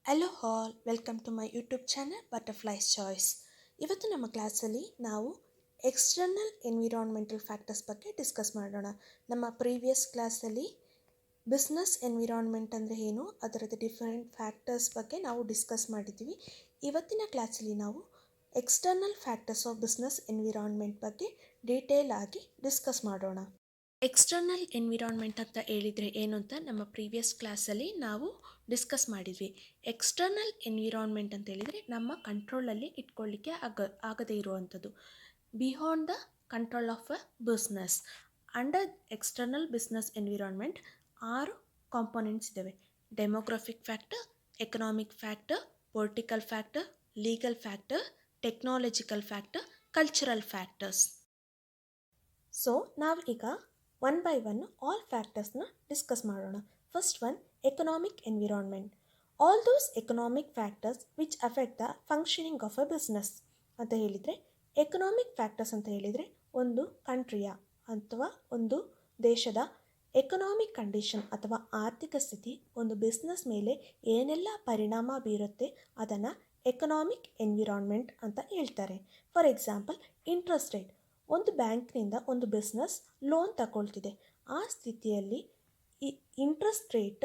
Hello all, welcome to my YouTube channel Butterflies Choice. ಇವತ್ತು ನಮ್ಮ ಕ್ಲಾಸಲ್ಲಿ ನಾವು ಎಕ್ಸ್ಟರ್ನಲ್ ಎನ್ವಿರಾನ್ಮೆಂಟಲ್ ಫ್ಯಾಕ್ಟರ್ಸ್ ಬಗ್ಗೆ ಡಿಸ್ಕಸ್ ಮಾಡೋಣ. ನಮ್ಮ ಪ್ರೀವಿಯಸ್ ಕ್ಲಾಸಲ್ಲಿ ಬಿಸ್ನೆಸ್ ಎನ್ವಿರಾನ್ಮೆಂಟ್ ಅಂದರೆ ಏನು, ಅದರದ್ದು ಡಿಫರೆಂಟ್ ಫ್ಯಾಕ್ಟರ್ಸ್ ಬಗ್ಗೆ ನಾವು ಡಿಸ್ಕಸ್ ಮಾಡಿದ್ದೀವಿ. ಇವತ್ತಿನ ಕ್ಲಾಸಲ್ಲಿ ನಾವು external factors of business environment ಬಗ್ಗೆ ಡೀಟೇಲ್ ಆಗಿ ಡಿಸ್ಕಸ್ ಮಾಡೋಣ. ಎಕ್ಸ್ಟರ್ನಲ್ ಎನ್ವಿರಾನ್ಮೆಂಟ್ ಅಂತ ಹೇಳಿದರೆ ಏನು ಅಂತ ನಮ್ಮ ಪ್ರೀವಿಯಸ್ ಕ್ಲಾಸಲ್ಲಿ ನಾವು ಡಿಸ್ಕಸ್ ಮಾಡಿದ್ವಿ. ಎಕ್ಸ್ಟರ್ನಲ್ ಎನ್ವಿರಾನ್ಮೆಂಟ್ ಅಂತ ಹೇಳಿದರೆ ನಮ್ಮ ಕಂಟ್ರೋಲಲ್ಲಿ ಇಟ್ಕೊಳ್ಳಿಕ್ಕೆ ಆಗದೇ ಇರುವಂಥದ್ದು, beyond the control of a business. Under external business environment 6 components ಇದ್ದಾವೆ: demographic factor, economic factor, political factor, legal factor, technological factor, cultural factors. So ನಾವೀಗ ಒನ್ ಬೈ ಒನ್ ಆಲ್ ಫ್ಯಾಕ್ಟರ್ಸ್ನ ಡಿಸ್ಕಸ್ ಮಾಡೋಣ. First one, economic environment. All those economic factors which affect the functioning of a business ಅಂತ ಹೇಳಿದರೆ, economic factors ಅಂತ ಹೇಳಿದರೆ ಒಂದು ಕಂಟ್ರಿಯ ಅಥವಾ ಒಂದು ದೇಶದ ಎಕನಾಮಿಕ್ ಕಂಡೀಷನ್ ಅಥವಾ ಆರ್ಥಿಕ ಸ್ಥಿತಿ ಒಂದು ಬಿಸ್ನೆಸ್ ಮೇಲೆ ಏನೆಲ್ಲ ಪರಿಣಾಮ ಬೀರುತ್ತೆ ಅದನ್ನು ಎಕನಾಮಿಕ್ ಎನ್ವಿರಾನ್ಮೆಂಟ್ ಅಂತ ಹೇಳ್ತಾರೆ. For example, interest rate. ಒಂದು ಬ್ಯಾಂಕ್ನಿಂದ ಒಂದು ಬಿಸ್ನೆಸ್ ಲೋನ್ ತಗೊಳ್ತಿದೆ. ಆ ಸ್ಥಿತಿಯಲ್ಲಿ ಈ ಇಂಟ್ರೆಸ್ಟ್ ರೇಟ್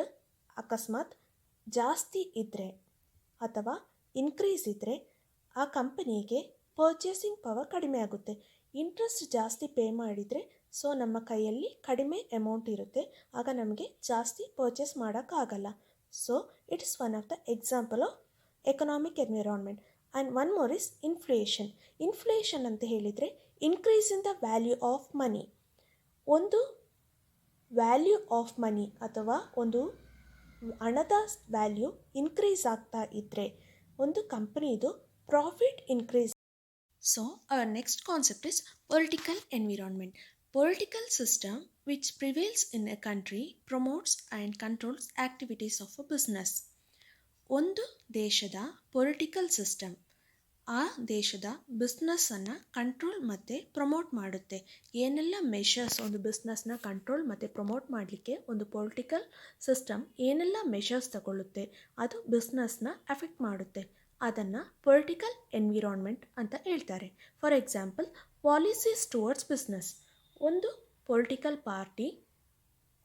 ಅಕಸ್ಮಾತ್ ಜಾಸ್ತಿ ಇದ್ದರೆ ಅಥವಾ ಇನ್ಕ್ರೀಸ್ ಇದ್ದರೆ ಆ ಕಂಪನಿಗೆ ಪರ್ಚೇಸಿಂಗ್ ಪವರ್ ಕಡಿಮೆ ಆಗುತ್ತೆ. ಇಂಟ್ರೆಸ್ಟ್ ಜಾಸ್ತಿ ಪೇ ಮಾಡಿದರೆ ಸೊ ನಮ್ಮ ಕೈಯಲ್ಲಿ ಕಡಿಮೆ ಅಮೌಂಟ್ ಇರುತ್ತೆ, ಆಗ ನಮಗೆ ಜಾಸ್ತಿ ಪರ್ಚೇಸ್ ಮಾಡೋಕ್ಕಾಗಲ್ಲ. So it is one of the example of economic environment. And one more is inflation. Inflation ಅಂತ ಹೇಳಿದರೆ increase in the value of money. ಒಂದು ವ್ಯಾಲ್ಯೂ ಆಫ್ ಮನಿ ಅಥವಾ ಒಂದು ಹಣದ ವ್ಯಾಲ್ಯೂ ಇನ್ಕ್ರೀಸ್ ಆಗ್ತಾ ಇದ್ದರೆ ಒಂದು ಕಂಪನಿದು profit increase. So our next concept is political environment. Political system which prevails in a country promotes and controls activities of a business. ಒಂದು ದೇಶದ ಪೊಲಿಟಿಕಲ್ ಸಿಸ್ಟಮ್ ಆ ದೇಶದ ಬಿಸ್ನೆಸ್ಸನ್ನು ಕಂಟ್ರೋಲ್ ಮತ್ತು ಪ್ರಮೋಟ್ ಮಾಡುತ್ತೆ. ಏನೆಲ್ಲ ಮೆಷರ್ಸ್ ಒಂದು ಬಿಸ್ನೆಸ್ನ ಕಂಟ್ರೋಲ್ ಮತ್ತು ಪ್ರಮೋಟ್ ಮಾಡಲಿಕ್ಕೆ ಒಂದು ಪೊಲಿಟಿಕಲ್ ಸಿಸ್ಟಮ್ ಏನೆಲ್ಲ ಮೆಷರ್ಸ್ ತಗೊಳ್ಳುತ್ತೆ ಅದು ಬಿಸ್ನೆಸ್ನ ಅಫೆಕ್ಟ್ ಮಾಡುತ್ತೆ, ಅದನ್ನು ಪೊಲಿಟಿಕಲ್ ಎನ್ವಿರಾನ್ಮೆಂಟ್ ಅಂತ ಹೇಳ್ತಾರೆ. For example, policies towards business. ಒಂದು ಪೊಲಿಟಿಕಲ್ ಪಾರ್ಟಿ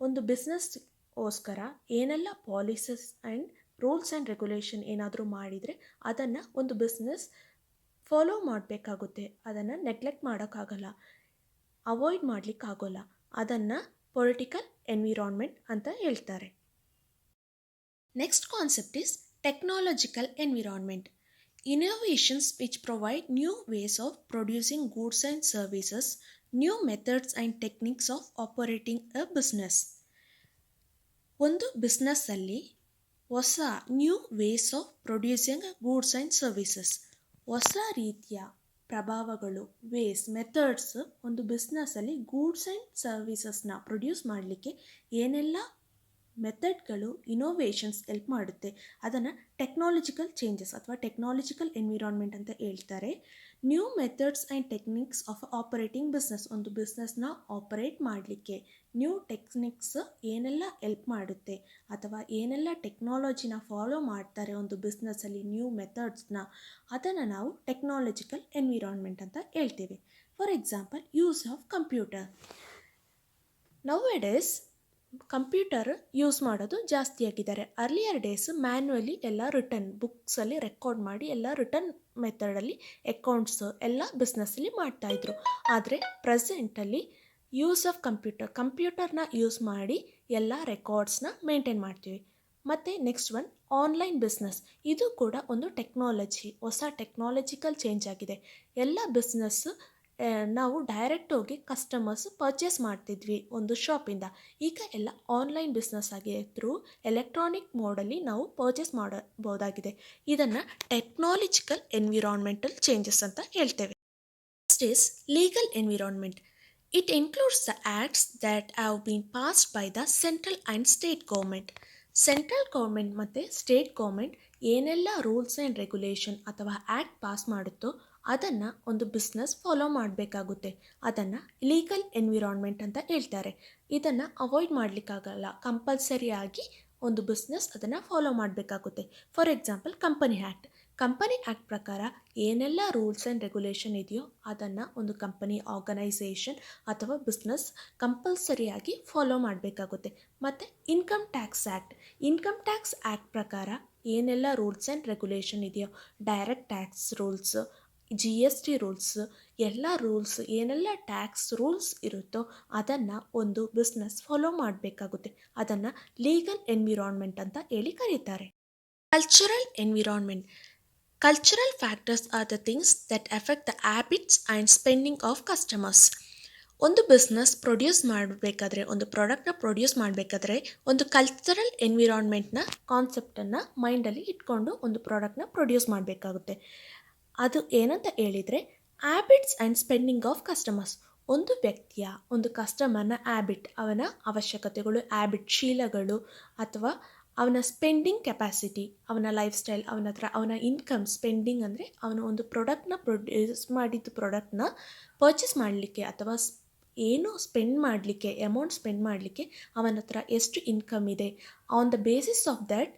ಒಂದು ಬಿಸ್ನೆಸ್ಗೋಸ್ಕರ ಏನೆಲ್ಲ policies and rules and regulation ಏನಾದರೂ ಮಾಡಿದರೆ ಅದನ್ನು ಒಂದು ಬಿಸ್ನೆಸ್ ಫಾಲೋ ಮಾಡಬೇಕಾಗುತ್ತೆ. ಅದನ್ನು ನೆಗ್ಲೆಕ್ಟ್ ಮಾಡೋಕ್ಕಾಗಲ್ಲ, ಅವಾಯ್ಡ್ ಮಾಡಲಿಕ್ಕಾಗೋಲ್ಲ. ಅದನ್ನು ಪೊಲಿಟಿಕಲ್ ಎನ್ವಿರಾನ್ಮೆಂಟ್ ಅಂತ ಹೇಳ್ತಾರೆ. Next concept is technological environment. Innovations which provide new ways of producing goods and services, new methods and techniques of operating a business. ಒಂದು ಬಿಸ್ನೆಸ್ಸಲ್ಲಿ ಹೊಸ new ways of producing goods and services, ಹೊಸ ರೀತಿಯ ಪ್ರಭಾವಗಳು, ways, methods ಒಂದು ಬಿಸ್ನೆಸ್ಸಲ್ಲಿ ಗೂಡ್ಸ್ ಆ್ಯಂಡ್ ಸರ್ವಿಸಸ್ನ ಪ್ರೊಡ್ಯೂಸ್ ಮಾಡಲಿಕ್ಕೆ ಏನೆಲ್ಲ ಮೆಥಡ್ಗಳು, ಇನೋವೇಷನ್ಸ್ ಹೆಲ್ಪ್ ಮಾಡುತ್ತೆ ಅದನ್ನು ಟೆಕ್ನಾಲಜಿಕಲ್ ಚೇಂಜಸ್ ಅಥವಾ ಟೆಕ್ನಾಲಜಿಕಲ್ ಎನ್ವಿರಾನ್ಮೆಂಟ್ ಅಂತ ಹೇಳ್ತಾರೆ. New methods and techniques of operating business, ಒಂದು ಬಿಸ್ನೆಸ್ನ ಆಪರೇಟ್ ಮಾಡಲಿಕ್ಕೆ ನ್ಯೂ ಟೆಕ್ನಿಕ್ಸ್ ಏನೆಲ್ಲ ಹೆಲ್ಪ್ ಮಾಡುತ್ತೆ ಅಥವಾ ಏನೆಲ್ಲ ಟೆಕ್ನಾಲಜಿನ ಫಾಲೋ ಮಾಡ್ತಾರೆ ಒಂದು ಬಿಸ್ನೆಸ್ಸಲ್ಲಿ, ನ್ಯೂ ಮೆಥಡ್ಸ್ನ, ಅದನ್ನು ನಾವು ಟೆಕ್ನಾಲಜಿಕಲ್ ಎನ್ವಿರಾನ್ಮೆಂಟ್ ಅಂತ ಹೇಳ್ತೀವಿ. For example, use of computer. Nowadays computer use ಮಾಡೋದು ಜಾಸ್ತಿ ಆಗಿದ್ದಾರೆ. ಅರ್ಲಿಯರ್ ಡೇಸ್ ಮ್ಯಾನ್ಯುವಲಿ ಎಲ್ಲ ರಿಟರ್ನ್ ಬುಕ್ಸಲ್ಲಿ ರೆಕಾರ್ಡ್ ಮಾಡಿ ಎಲ್ಲ ರಿಟರ್ನ್ ಮೆಥಡಲ್ಲಿ ಅಕೌಂಟ್ಸ್ ಎಲ್ಲ ಬಿಸ್ನೆಸ್ಸಲ್ಲಿ ಮಾಡ್ತಾಯಿದ್ರು. ಆದರೆ ಪ್ರೆಸೆಂಟಲ್ಲಿ ಯೂಸ್ ಆಫ್ ಕಂಪ್ಯೂಟರ್ನ ಯೂಸ್ ಮಾಡಿ ಎಲ್ಲ ರೆಕಾರ್ಡ್ಸ್ನ ಮೇಂಟೈನ್ ಮಾಡ್ತೀವಿ. ಮತ್ತು ನೆಕ್ಸ್ಟ್ ಒನ್, ಆನ್ಲೈನ್ ಬಿಸ್ನೆಸ್. ಇದು ಕೂಡ ಒಂದು ಟೆಕ್ನಾಲಜಿ, ಹೊಸ ಟೆಕ್ನಾಲಜಿಕಲ್ ಚೇಂಜ್ ಆಗಿದೆ. ಎಲ್ಲ ಬಿಸ್ನೆಸ್ ನಾವು ಡೈರೆಕ್ಟ್ ಹೋಗಿ ಕಸ್ಟಮರ್ಸ್ ಪರ್ಚೇಸ್ ಮಾಡ್ತಿದ್ವಿ ಒಂದು ಶಾಪಿಂದ, ಈಗ ಎಲ್ಲ ಆನ್ಲೈನ್ ಬಿಸ್ನೆಸ್ ಆಗಿ ಥ್ರೂ ಎಲೆಕ್ಟ್ರಾನಿಕ್ ಮೋಡಲ್ಲಿ ನಾವು ಪರ್ಚೇಸ್ ಮಾಡಬಹುದಾಗಿದೆ. ಇದನ್ನು ಟೆಕ್ನಾಲಜಿಕಲ್ ಎನ್ವಿರಾನ್ಮೆಂಟಲ್ ಚೇಂಜಸ್ ಅಂತ ಹೇಳ್ತೇವೆ. Next is legal environment. It includes the acts that have been passed by the central and state government. Central government ಮತ್ತು ಸ್ಟೇಟ್ ಗೌರ್ಮೆಂಟ್ ಏನೆಲ್ಲ ರೂಲ್ಸ್ ಆ್ಯಂಡ್ ರೆಗ್ಯುಲೇಷನ್ ಅಥವಾ act pass ಮಾಡುತ್ತೋ ಅದನ್ನು ಒಂದು business follow ಮಾಡಬೇಕಾಗುತ್ತೆ. ಅದನ್ನು legal environment ಅಂತ ಹೇಳ್ತಾರೆ. ಇದನ್ನು ಅವಾಯ್ಡ್ ಮಾಡಲಿಕ್ಕಾಗಲ್ಲ, ಕಂಪಲ್ಸರಿಯಾಗಿ ಒಂದು ಬಿಸ್ನೆಸ್ ಅದನ್ನು ಫಾಲೋ ಮಾಡಬೇಕಾಗುತ್ತೆ. ಫಾರ್ ಎಕ್ಸಾಂಪಲ್ ಕಂಪನಿ ಆ್ಯಕ್ಟ್ ಪ್ರಕಾರ ಏನೆಲ್ಲ ರೂಲ್ಸ್ ಆ್ಯಂಡ್ ರೆಗ್ಯುಲೇಷನ್ ಇದೆಯೋ ಅದನ್ನು ಒಂದು ಕಂಪನಿ, ಆರ್ಗನೈಸೇಷನ್ ಅಥವಾ ಬಿಸ್ನೆಸ್ ಕಂಪಲ್ಸರಿಯಾಗಿ ಫಾಲೋ ಮಾಡಬೇಕಾಗುತ್ತೆ. ಮತ್ತು ಇನ್ಕಮ್ ಟ್ಯಾಕ್ಸ್ ಆ್ಯಕ್ಟ್ ಪ್ರಕಾರ ಏನೆಲ್ಲ ರೂಲ್ಸ್ ಆ್ಯಂಡ್ ರೆಗ್ಯುಲೇಷನ್ ಇದೆಯೋ, direct tax rules, GST rules, ಎಲ್ಲ ರೂಲ್ಸ್ ಏನೆಲ್ಲ ಟ್ಯಾಕ್ಸ್ ರೂಲ್ಸ್ ಇರುತ್ತೋ ಅದನ್ನು ಒಂದು ಬಿಸ್ನೆಸ್ ಫಾಲೋ ಮಾಡಬೇಕಾಗುತ್ತೆ. ಅದನ್ನು ಲೀಗಲ್ ಎನ್ವಿರಾನ್ಮೆಂಟ್ ಅಂತ ಹೇಳಿ ಕರೀತಾರೆ. Cultural factors are the things that effect the habits and spending of customers. ಒಂದು ಬಿಸ್ನೆಸ್ ಪ್ರೊಡ್ಯೂಸ್ ಮಾಡಬೇಕಾದ್ರೆ, ಒಂದು ಪ್ರಾಡಕ್ಟ್ನ ಪ್ರೊಡ್ಯೂಸ್ ಮಾಡಬೇಕಾದ್ರೆ ಒಂದು ಕಲ್ಚರಲ್ ಎನ್ವಿರಾನ್ಮೆಂಟ್ನ ಕಾನ್ಸೆಪ್ಟನ್ನು ಮೈಂಡಲ್ಲಿ ಇಟ್ಕೊಂಡು ಒಂದು ಪ್ರಾಡಕ್ಟ್ನ ಪ್ರೊಡ್ಯೂಸ್ ಮಾಡಬೇಕಾಗುತ್ತೆ. ಅದು ಏನಂತ ಹೇಳಿದರೆ habits and spending of customers. ಒಂದು ವ್ಯಕ್ತಿಯ, ಒಂದು ಕಸ್ಟಮರ್ನ ಹ್ಯಾಬಿಟ್, ಅವನ ಅವಶ್ಯಕತೆಗಳು, ಹ್ಯಾಬಿಟ್ ಶೀಲಗಳು ಅಥವಾ ಅವನ ಸ್ಪೆಂಡಿಂಗ್ ಕೆಪಾಸಿಟಿ, ಅವನ ಲೈಫ್ ಸ್ಟೈಲ್, ಅವನ ಇನ್ಕಮ್. ಸ್ಪೆಂಡಿಂಗ್ ಅಂದರೆ ಅವನು ಒಂದು ಪ್ರಾಡಕ್ಟ್ನ ಪ್ರೊಡ್ಯೂಸ್ ಮಾಡಿದ್ದು ಪ್ರಾಡಕ್ಟ್ನ ಪರ್ಚೇಸ್ ಮಾಡಲಿಕ್ಕೆ ಅಥವಾ ಏನು ಸ್ಪೆಂಡ್ ಮಾಡಲಿಕ್ಕೆ, ಅಮೌಂಟ್ ಸ್ಪೆಂಡ್ ಮಾಡಲಿಕ್ಕೆ ಅವನ ಹತ್ರ ಎಷ್ಟು ಇನ್ಕಮ್ ಇದೆ. On the basis of that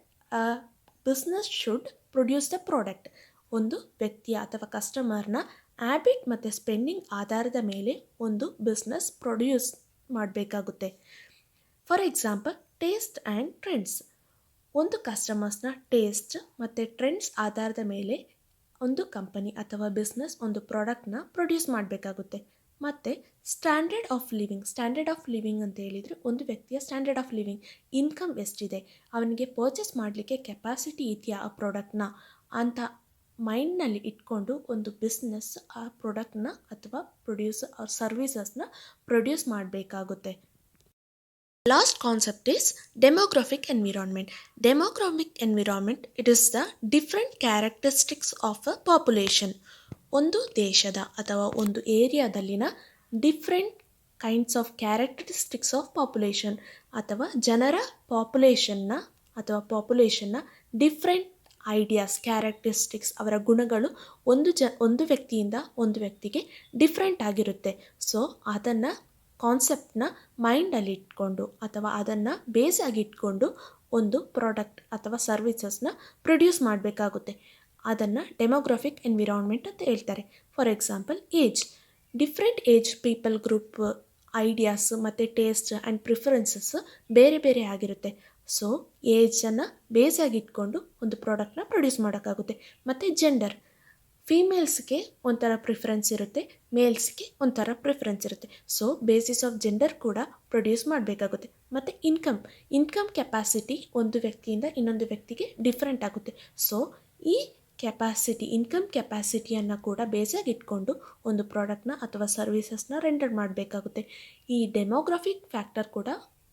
business should produce the product. ಒಂದು ವ್ಯಕ್ತಿಯ ಅಥವಾ ಕಸ್ಟಮರ್ನ ಹ್ಯಾಬಿಟ್ ಮತ್ತು ಸ್ಪೆಂಡಿಂಗ್ ಆಧಾರದ ಮೇಲೆ ಒಂದು ಬಿಸ್ನೆಸ್ ಪ್ರೊಡ್ಯೂಸ್ ಮಾಡಬೇಕಾಗುತ್ತೆ. For example taste and trends. ಒಂದು ಕಸ್ಟಮರ್ಸ್ನ ಟೇಸ್ಟ್ ಮತ್ತು ಟ್ರೆಂಡ್ಸ್ ಆಧಾರದ ಮೇಲೆ ಒಂದು ಕಂಪನಿ ಅಥವಾ ಬಿಸ್ನೆಸ್ ಒಂದು ಪ್ರಾಡಕ್ಟ್ನ ಪ್ರೊಡ್ಯೂಸ್ ಮಾಡಬೇಕಾಗುತ್ತೆ. ಮತ್ತು ಸ್ಟ್ಯಾಂಡರ್ಡ್ ಆಫ್ ಲಿವಿಂಗ್ ಅಂತ ಹೇಳಿದರೆ ಒಂದು ವ್ಯಕ್ತಿಯ ಸ್ಟ್ಯಾಂಡರ್ಡ್ ಆಫ್ ಲಿವಿಂಗ್, ಇನ್ಕಮ್ ಎಷ್ಟಿದೆ, ಅವನಿಗೆ ಪರ್ಚೇಸ್ ಮಾಡಲಿಕ್ಕೆ ಕೆಪಾಸಿಟಿ ಇದೆಯಾ ಆ ಪ್ರಾಡಕ್ಟ್ನ ಅಂತ ಮೈಂಡ್ನಲ್ಲಿ ಇಟ್ಕೊಂಡು ಒಂದು ಬಿಸ್ನೆಸ್ ಆ ಪ್ರಾಡಕ್ಟ್ನ ಅಥವಾ ಸರ್ವಿಸಸ್ನ ಪ್ರೊಡ್ಯೂಸ್ ಮಾಡಬೇಕಾಗುತ್ತೆ. Last concept is demographic environment. It is the different characteristics of a population. ಒಂದು ದೇಶದ ಅಥವಾ ಒಂದು ಏರಿಯಾದಲ್ಲಿನ different kinds of characteristics of population ಅಥವಾ ಜನರ ಪಾಪ್ಯುಲೇಷನ್ನ ಡಿಫ್ರೆಂಟ್ ಐಡಿಯಾಸ್, ಕ್ಯಾರೆಕ್ಟರಿಸ್ಟಿಕ್ಸ್, ಅವರ ಗುಣಗಳು ಒಂದು ವ್ಯಕ್ತಿಯಿಂದ ಒಂದು ವ್ಯಕ್ತಿಗೆ ಡಿಫ್ರೆಂಟ್ ಆಗಿರುತ್ತೆ. ಸೊ ಅದನ್ನು ಕಾನ್ಸೆಪ್ಟ್ನ ಮೈಂಡಲ್ಲಿ ಇಟ್ಕೊಂಡು ಅಥವಾ ಅದನ್ನು ಬೇಸ್ ಆಗಿ ಇಟ್ಕೊಂಡು ಒಂದು ಪ್ರಾಡಕ್ಟ್ ಅಥವಾ ಸರ್ವಿಸಸ್ನ ಪ್ರೊಡ್ಯೂಸ್ ಮಾಡಬೇಕಾಗುತ್ತೆ. ಅದನ್ನು ಡೆಮೋಗ್ರಫಿಕ್ ಎನ್ವಿರಾನ್ಮೆಂಟ್ ಅಂತ ಹೇಳ್ತಾರೆ. For example different age people group ideas ಮತ್ತು ಟೇಸ್ಟ್ ಆ್ಯಂಡ್ ಪ್ರಿಫರೆನ್ಸಸ್ ಬೇರೆ ಬೇರೆ ಆಗಿರುತ್ತೆ. ಸೊ ಏಜನ್ನು ಬೇಸಾಗಿ ಇಟ್ಕೊಂಡು ಒಂದು ಪ್ರಾಡಕ್ಟ್ನ ಪ್ರೊಡ್ಯೂಸ್ ಮಾಡೋಕ್ಕಾಗುತ್ತೆ. ಮತ್ತು ಜೆಂಡರ್, ಫೀಮೇಲ್ಸ್ಗೆ ಒಂಥರ ಪ್ರಿಫರೆನ್ಸ್ ಇರುತ್ತೆ, ಮೇಲ್ಸ್ಗೆ ಒಂಥರ ಪ್ರಿಫರೆನ್ಸ್ ಇರುತ್ತೆ. ಸೊ ಬೇಸಿಸ್ ಆಫ್ ಜೆಂಡರ್ ಕೂಡ ಪ್ರೊಡ್ಯೂಸ್ ಮಾಡಬೇಕಾಗುತ್ತೆ. ಮತ್ತು ಇನ್ಕಮ್ ಕೆಪಾಸಿಟಿ ಒಂದು ವ್ಯಕ್ತಿಯಿಂದ ಇನ್ನೊಂದು ವ್ಯಕ್ತಿಗೆ ಡಿಫ್ರೆಂಟ್ ಆಗುತ್ತೆ. ಸೊ ಈ ಇನ್ಕಮ್ ಕೆಪಾಸಿಟಿಯನ್ನು ಕೂಡ ಬೇಸಾಗಿ ಇಟ್ಕೊಂಡು ಒಂದು ಪ್ರಾಡಕ್ಟ್ನ ಅಥವಾ ಸರ್ವಿಸಸ್ನ ರೆಂಡರ್ ಮಾಡಬೇಕಾಗುತ್ತೆ. ಈ ಡೆಮೋಗ್ರಫಿಕ್ ಫ್ಯಾಕ್ಟರ್ ಕೂಡ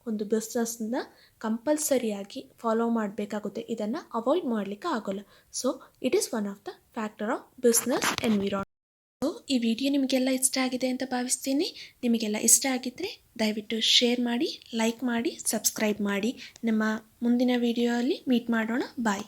ಒಂದು ಬಿಸ್ನೆಸ್ನ ಕಂಪಲ್ಸರಿಯಾಗಿ ಫಾಲೋ ಮಾಡಬೇಕಾಗುತ್ತೆ. ಇದನ್ನು ಅವಾಯ್ಡ್ ಮಾಡಲಿಕ್ಕೆ ಆಗೋಲ್ಲ. So it is one of the factor of business environment. So ಈ ವಿಡಿಯೋ ನಿಮಗೆಲ್ಲ ಇಷ್ಟ ಆಗಿದೆ ಅಂತ ಭಾವಿಸ್ತೀನಿ. ನಿಮಗೆಲ್ಲ ಇಷ್ಟ ಆಗಿದ್ದರೆ ದಯವಿಟ್ಟು ಶೇರ್ ಮಾಡಿ, ಲೈಕ್ ಮಾಡಿ, ಸಬ್ಸ್ಕ್ರೈಬ್ ಮಾಡಿ. ನಮ್ಮ ಮುಂದಿನ ವಿಡಿಯೋ ಅಲ್ಲಿ ಮೀಟ್ ಮಾಡೋಣ. ಬಾಯ್.